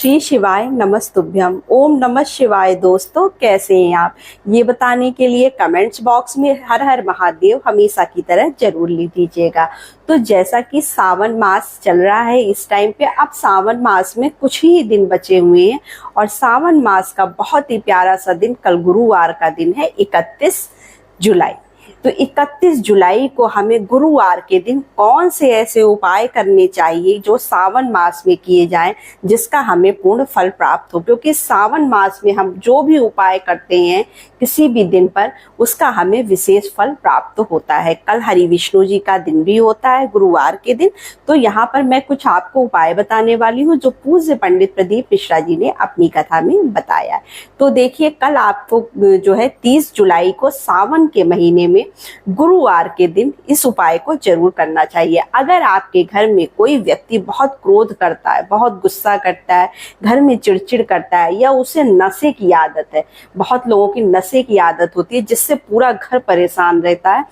श्री शिवाय नमस्तुभ्यम। ओम नमः शिवाय। दोस्तों, कैसे हैं आप? ये बताने के लिए कमेंट्स बॉक्स में हर हर महादेव हमेशा की तरह जरूर लिख दीजिएगा। तो जैसा कि सावन मास चल रहा है इस टाइम पे, अब सावन मास में कुछ ही दिन बचे हुए हैं और सावन मास का बहुत ही प्यारा सा दिन कल गुरुवार का दिन है, 31 जुलाई। तो 31 जुलाई को हमें गुरुवार के दिन कौन से ऐसे उपाय करने चाहिए जो सावन मास में किए जाएं जिसका हमें पूर्ण फल प्राप्त हो, क्योंकि सावन मास में हम जो भी उपाय करते हैं किसी भी दिन पर उसका हमें विशेष फल प्राप्त होता है। कल हरि विष्णु जी का दिन भी होता है गुरुवार के दिन। तो यहाँ पर मैं कुछ आपको उपाय बताने वाली हूँ जो पूज्य पंडित प्रदीप मिश्रा जी ने अपनी कथा में बताया है। तो देखिए, कल आपको जो है 30 जुलाई को सावन के महीने में गुरुवार के दिन इस उपाय को जरूर करना चाहिए। अगर आपके घर में कोई व्यक्ति बहुत क्रोध करता है, बहुत गुस्सा करता है, घर में चिड़चिड़ करता है या उसे नशे की आदत है, बहुत लोगों की नशे की आदत होती है जिससे पूरा घर परेशान रहता है,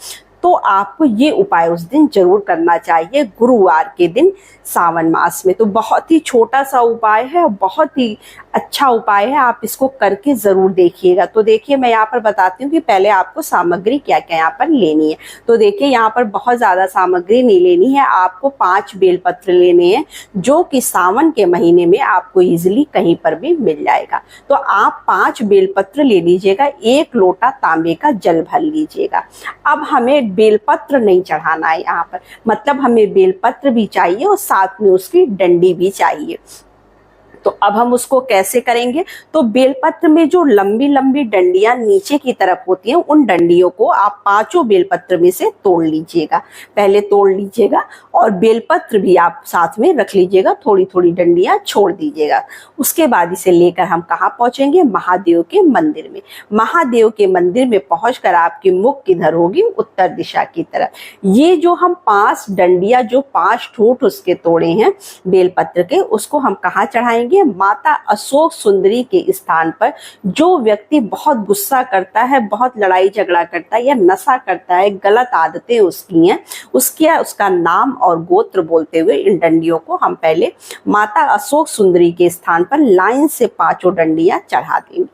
तो आपको ये उपाय उस दिन जरूर करना चाहिए गुरुवार के दिन सावन मास में। तो बहुत ही छोटा सा उपाय है और बहुत ही अच्छा उपाय है, आप इसको करके जरूर देखिएगा। तो देखिए, मैं यहाँ पर बताती हूँ कि पहले आपको सामग्री क्या क्या यहाँ पर लेनी है। तो देखिए, यहाँ पर बहुत ज्यादा सामग्री नहीं लेनी है, आपको 5 बेलपत्र लेने हैं जो कि सावन के महीने में आपको इजिली कहीं पर भी मिल जाएगा। तो आप 5 बेलपत्र ले लीजिएगा, 1 लोटा तांबे का जल भर लीजिएगा। अब हमें बेलपत्र नहीं चढ़ाना है यहाँ पर, मतलब हमें बेलपत्र भी चाहिए और साथ में उसकी डंडी भी चाहिए। तो अब हम उसको कैसे करेंगे? तो बेलपत्र में जो लंबी लंबी डंडियां नीचे की तरफ होती हैं उन डंडियों को आप 5 बेलपत्र में से तोड़ लीजिएगा, पहले तोड़ लीजिएगा और बेलपत्र भी आप साथ में रख लीजिएगा, थोड़ी थोड़ी डंडियां छोड़ दीजिएगा। उसके बाद इसे लेकर हम कहाँ पहुंचेंगे? महादेव के मंदिर में। महादेव के मंदिर में पहुंचकर आपकी मुख किधर होगी? उत्तर दिशा की तरफ। ये जो हम 5 डंडियां, जो 5 ठूठ उसके तोड़े हैं बेलपत्र के, उसको हम कहाँ चढ़ाएंगे? माता अशोक सुंदरी के स्थान पर। जो व्यक्ति बहुत गुस्सा करता है, बहुत लड़ाई झगड़ा करता है या नशा करता है, गलत आदतें उसकी हैं, उसका नाम और गोत्र बोलते हुए इन डंडियों को हम पहले माता अशोक सुंदरी के स्थान पर लाइन से 5 डंडियां चढ़ा देंगे।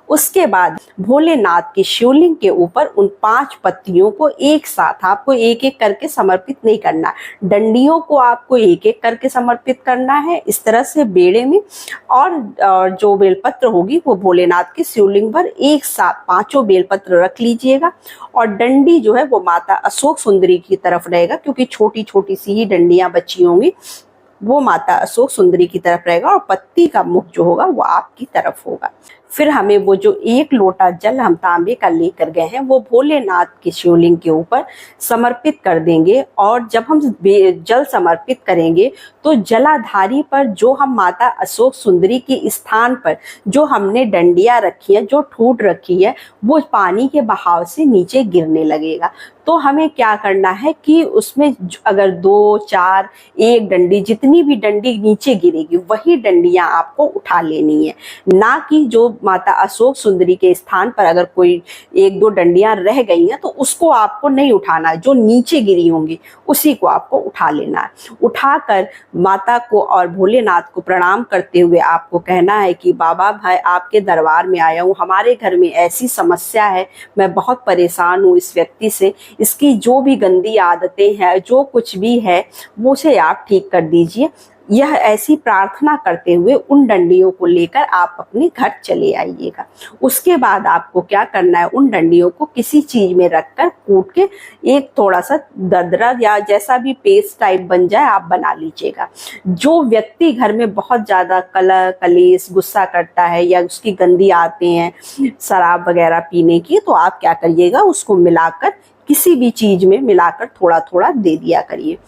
उसके बाद भोलेनाथ की शिवलिंग के ऊपर उन 5 पत्तियों को एक साथ आपको एक एक करके समर्पित नहीं करना, डंडियों को आपको एक एक करके समर्पित करना है इस तरह से बेड़े में, और जो बेलपत्र होगी वो भोलेनाथ की शिवलिंग पर एक साथ 5 बेलपत्र रख लीजिएगा और डंडी जो है वो माता अशोक सुंदरी की तरफ रहेगा, क्योंकि छोटी छोटी सी ही डंडियां बची होंगी, वो माता अशोक सुंदरी की तरफ रहेगा और पत्ती का मुख जो होगा वो आपकी तरफ होगा। फिर हमें वो जो 1 लोटा जल हम तांबे का लेकर गए हैं वो भोलेनाथ की शिवलिंग के ऊपर समर्पित कर देंगे। और जब हम जल समर्पित करेंगे तो जलाधारी पर जो हम माता अशोक सुंदरी के स्थान पर जो हमने डंडियां रखी है, जो ठूठ रखी है, वो पानी के बहाव से नीचे गिरने लगेगा। तो हमें क्या करना है कि उसमें अगर 2, 4, 1 डंडी, जितनी भी डंडी नीचे गिरेगी वही डंडियां आपको उठा लेनी है, ना कि जो माता अशोक सुंदरी के स्थान पर अगर कोई 1-2 डंडियां रह गई हैं तो उसको आपको नहीं उठाना, जो नीचे गिरी होंगी उसी को आपको उठा लेना है। उठाकर माता को और भोलेनाथ को प्रणाम करते हुए आपको कहना है कि बाबा भाई आपके दरबार में आया हूँ, हमारे घर में ऐसी समस्या है, मैं बहुत परेशान हूँ इस व्यक्ति से, इसकी जो भी गंदी आदतें हैं, जो कुछ भी है वो उसे आप ठीक कर दीजिए। यह ऐसी प्रार्थना करते हुए उन डंडियों को लेकर आप अपने घर चले आइएगा। उसके बाद आपको क्या करना है? उन डंडियों को किसी चीज में रखकर कूट के एक थोड़ा सा दरदरा या जैसा भी पेस्ट टाइप बन जाए आप बना लीजिएगा। जो व्यक्ति घर में बहुत ज्यादा कलेश गुस्सा करता है या उसकी गंदी आदतें हैं शराब वगैरह पीने की, तो आप क्या करिएगा? उसको मिलाकर किसी भी चीज में मिलाकर थोड़ा थोड़ा दे दिया करिए।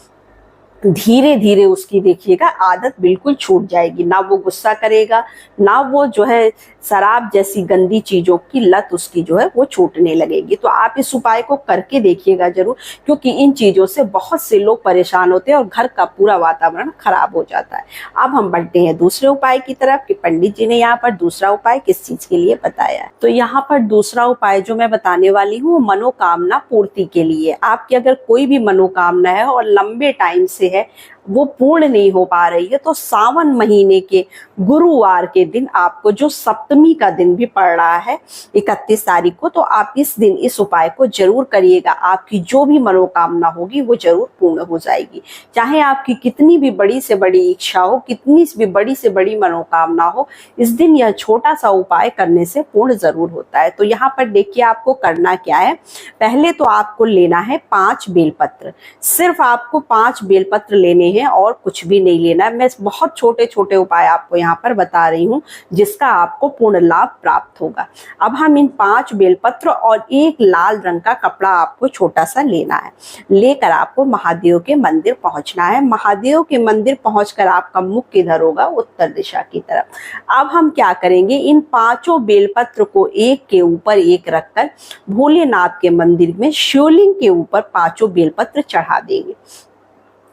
धीरे धीरे उसकी देखिएगा आदत बिल्कुल छूट जाएगी, ना वो गुस्सा करेगा, ना वो जो है शराब जैसी गंदी चीजों की लत उसकी जो है वो छूटने लगेगी। तो आप इस उपाय को करके देखिएगा जरूर, क्योंकि इन चीजों से बहुत से लोग परेशान होते हैं और घर का पूरा वातावरण खराब हो जाता है। अब हम बढ़ते हैं दूसरे उपाय की तरफ कि पंडित जी ने यहाँ पर दूसरा उपाय किस चीज के लिए बताया है। तो यहाँ पर दूसरा उपाय जो मैं बताने वाली हूँ मनोकामना पूर्ति के लिए। आपकी अगर कोई भी मनोकामना है और लंबे टाइम से है, वो पूर्ण नहीं हो पा रही है, तो सावन महीने के गुरुवार के दिन आपको, जो सप्तमी का दिन भी पड़ रहा है 31 तारीख को, तो आप इस दिन इस उपाय को जरूर करिएगा। आपकी जो भी मनोकामना होगी वो जरूर पूर्ण हो जाएगी। चाहे आपकी कितनी भी बड़ी से बड़ी इच्छा हो, कितनी भी बड़ी से बड़ी मनोकामना हो, इस दिन यह छोटा सा उपाय करने से पूर्ण जरूर होता है। तो यहाँ पर देखिए आपको करना क्या है। पहले तो आपको लेना है 5 बेलपत्र। सिर्फ आपको 5 बेलपत्र लेने हैं और कुछ भी नहीं लेना है। मैं बहुत छोटे छोटे उपाय आपको यहाँ पर बता रही हूँ जिसका आपको पूर्ण लाभ प्राप्त होगा। अब हम इन 5 बेलपत्र और एक लाल रंग का कपड़ा आपको छोटा सा लेना है। लेकर आपको महादेव के मंदिर पहुंचना है। महादेव के मंदिर पहुंचकर आपका मुख किधर होगा? उत्तर दिशा की तरफ। अब हम क्या करेंगे, इन 5 बेलपत्र को एक के ऊपर एक रखकर भोलेनाथ के मंदिर में शिवलिंग के ऊपर 5 बेलपत्र चढ़ा देंगे।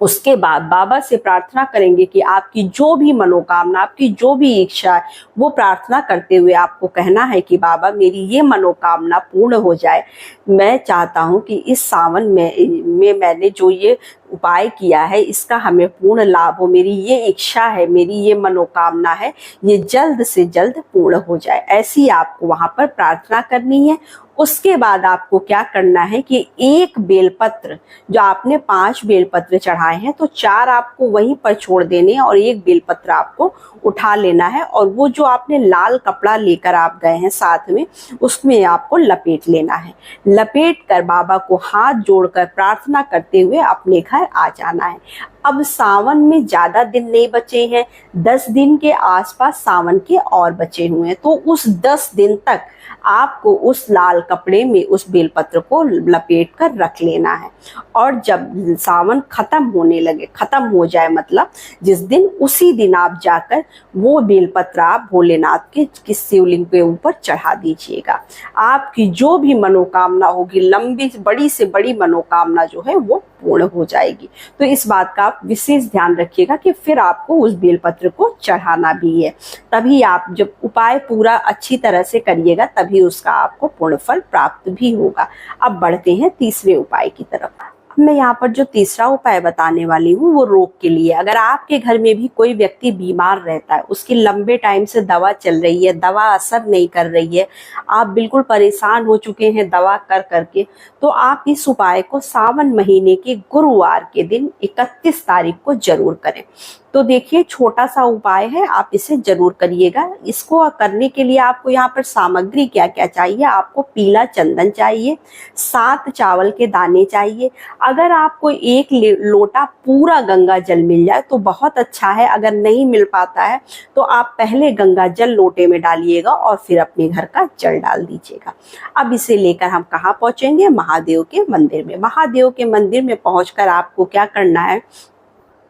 उसके बाद बाबा से प्रार्थना करेंगे कि आपकी जो भी मनोकामना, आपकी जो भी इच्छा है, वो प्रार्थना करते हुए आपको कहना है कि बाबा मेरी ये मनोकामना पूर्ण हो जाए। मैं चाहता हूँ कि इस सावन में मैंने जो ये उपाय किया है इसका हमें पूर्ण लाभ हो। मेरी ये इच्छा है, मेरी ये मनोकामना है, ये जल्द से जल्द पूर्ण हो जाए। ऐसी आपको वहां पर प्रार्थना करनी है। उसके बाद आपको क्या करना है कि एक बेलपत्र, जो आपने 5 बेलपत्र चढ़ाए हैं, तो 4 आपको वहीं पर छोड़ देने और एक बेलपत्र आपको उठा लेना है और वो जो आपने लाल कपड़ा लेकर आप गए हैं साथ में, उसमें आपको लपेट लेना है। लपेट कर बाबा को हाथ जोड़कर प्रार्थना करते हुए अपने घर आ जाना है। अब सावन में ज्यादा दिन नहीं बचे हैं, 10 दिन के आसपास सावन के और बचे हुए हैं। तो उस 10 दिन तक आपको उस लाल कपड़े में उस बेलपत्र को लपेट कर रख लेना है। और जब सावन खत्म होने लगे, खत्म हो जाए मतलब जिस दिन, उसी दिन आप जाकर वो बेलपत्र आप भोलेनाथ के शिवलिंग के ऊपर चढ़ा दीजिएगा। आपकी जो भी मनोकामना होगी, लंबी बड़ी से बड़ी मनोकामना जो है वो पूर्ण हो जाएगी। तो इस बात का आप विशेष ध्यान रखिएगा कि फिर आपको उस बेलपत्र को चढ़ाना भी है। तभी आप जब उपाय पूरा अच्छी तरह से करिएगा तभी उसका आपको पूर्ण फल प्राप्त भी होगा। अब बढ़ते हैं तीसरे उपाय की तरफ। मैं यहाँ पर जो तीसरा उपाय बताने वाली हूँ वो रोग के लिए। अगर आपके घर में भी कोई व्यक्ति बीमार रहता है, उसकी लंबे टाइम से दवा चल रही है, दवा असर नहीं कर रही है, आप बिल्कुल परेशान हो चुके हैं दवा कर करके, तो आप इस उपाय को सावन महीने के गुरुवार के दिन 31 तारीख को जरूर करें। तो देखिए छोटा सा उपाय है, आप इसे जरूर करिएगा। इसको करने के लिए आपको यहाँ पर सामग्री क्या क्या चाहिए। आपको पीला चंदन चाहिए, 7 चावल के दाने चाहिए। अगर आपको 1 लोटा पूरा गंगा जल मिल जाए तो बहुत अच्छा है। अगर नहीं मिल पाता है तो आप पहले गंगा जल लोटे में डालिएगा और फिर अपने घर का जल डाल दीजिएगा। अब इसे लेकर हम कहाँ पहुंचेंगे? महादेव के मंदिर में। महादेव के मंदिर में पहुंचकर आपको क्या करना है,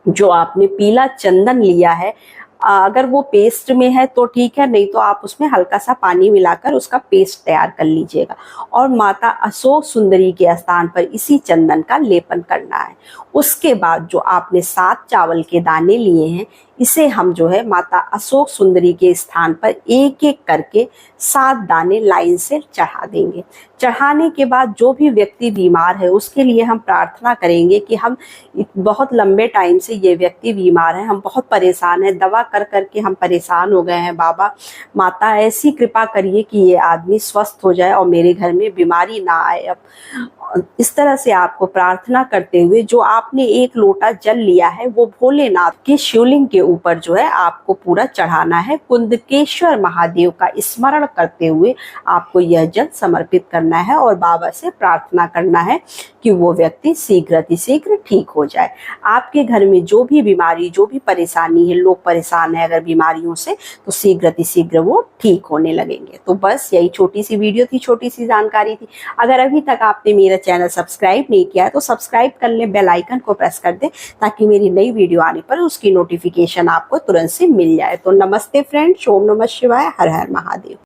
जो आपने पीला चंदन लिया है, अगर वो पेस्ट में है तो ठीक है, नहीं तो आप उसमें हल्का सा पानी मिलाकर उसका पेस्ट तैयार कर लीजिएगा और माता अशोक सुंदरी के स्थान पर इसी चंदन का लेपन करना है। उसके बाद जो आपने 7 चावल के दाने लिए हैं, इसे हम जो है माता अशोक सुंदरी के स्थान पर एक एक करके 7 दाने लाइन से चढ़ा देंगे। चढ़ाने के बाद जो भी व्यक्ति बीमार है उसके लिए हम प्रार्थना करेंगे कि हम बहुत लंबे टाइम से ये व्यक्ति बीमार है, हम बहुत परेशान हैं, दवा कर करके हम परेशान हो गए हैं। बाबा माता ऐसी कृपा करिए कि ये आदमी स्वस्थ हो जाए और मेरे घर में बीमारी ना आए। अब इस तरह से आपको प्रार्थना करते हुए जो आपने 1 लोटा जल लिया है वो भोलेनाथ के शिवलिंग के ऊपर जो है आपको पूरा चढ़ाना है। कुंदकेश्वर महादेव का स्मरण करते हुए आपको यह जल समर्पित करना है और बाबा से प्रार्थना करना है कि वो व्यक्ति शीघ्र ठीक हो जाए। आपके घर में जो भी बीमारी, जो भी परेशानी है, लोग परेशान है अगर बीमारियों से, तो शीघ्र वो ठीक होने लगेंगे। तो बस यही छोटी सी वीडियो थी, छोटी सी जानकारी थी। अगर अभी तक आपने मेरा चैनल सब्सक्राइब नहीं किया है तो सब्सक्राइब कर लें, बेल आइकन को प्रेस कर दें ताकि मेरी नई वीडियो आने पर उसकी नोटिफिकेशन आपको तुरंत से मिल जाए। तो नमस्ते फ्रेंड्स, ओम नमः शिवाय, हर हर महादेव।